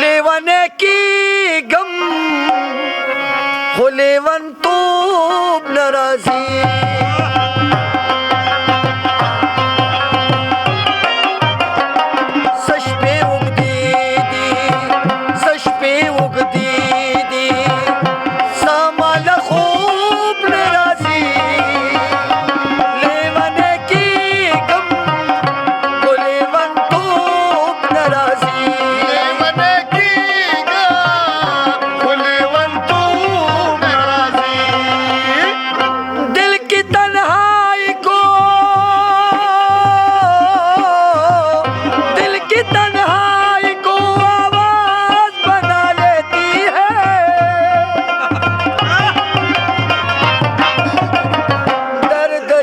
لیوانه کیږم خو لیونتوب نه راځي څه شپې اوږدې دي څه شپې اوږدې دي څه ماله خوب نه راځي لیونه کیږم خو لیونتوب نه راځي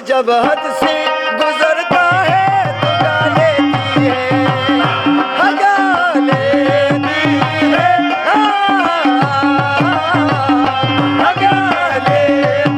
जब हद से गुजरता है तो गा लेती है गा लेती है गा लेती है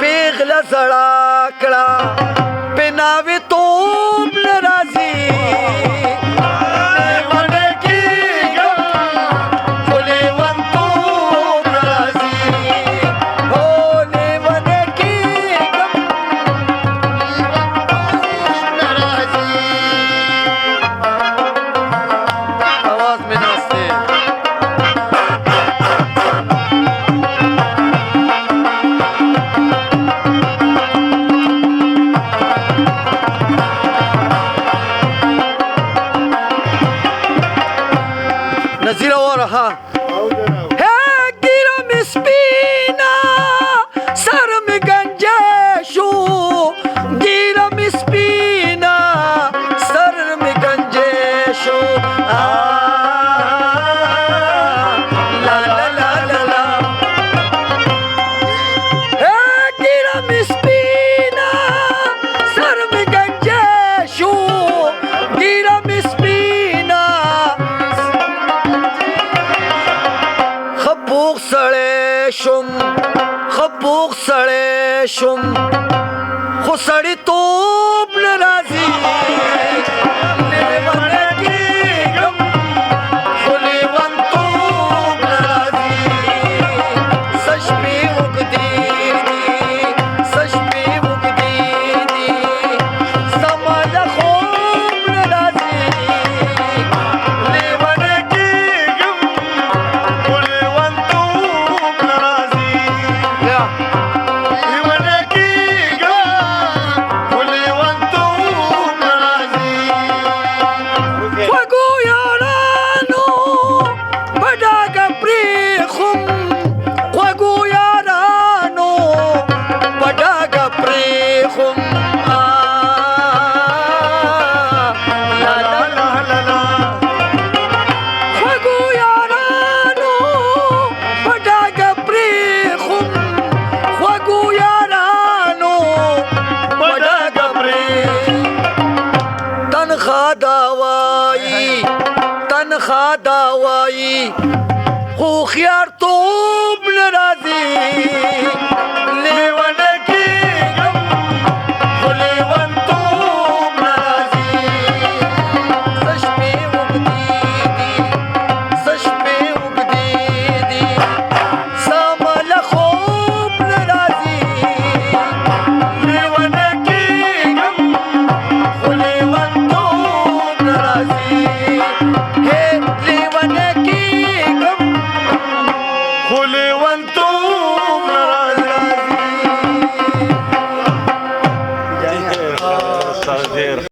पेगला सड़ा कड़ा पेनावे तोप नाराजी लेवने कीगम खो लेवंतोब नाराजी हो लेवने कीगम लेवंतोब नाराजी आवाज में नाचते نزيرة وراها هاجيرة مسبينة صار مجنجاشو جيرة مسبينة صار مجنجاشو لا لا لا لا لا هاجيرة مسبينة صار مجنجاشو جيرة مسبينة خبوق سړی شم خو سړی توب نه راځي لیونی کېږم خو لیونتوب نه راځي څه شپې اوږدې دي څه شپې اوږدې دي څه ماله خوب نه راځي لیونی کېږم خو لیونتوب نه راځي تنخوا داوایی خو خيار توب نه راځي لیونی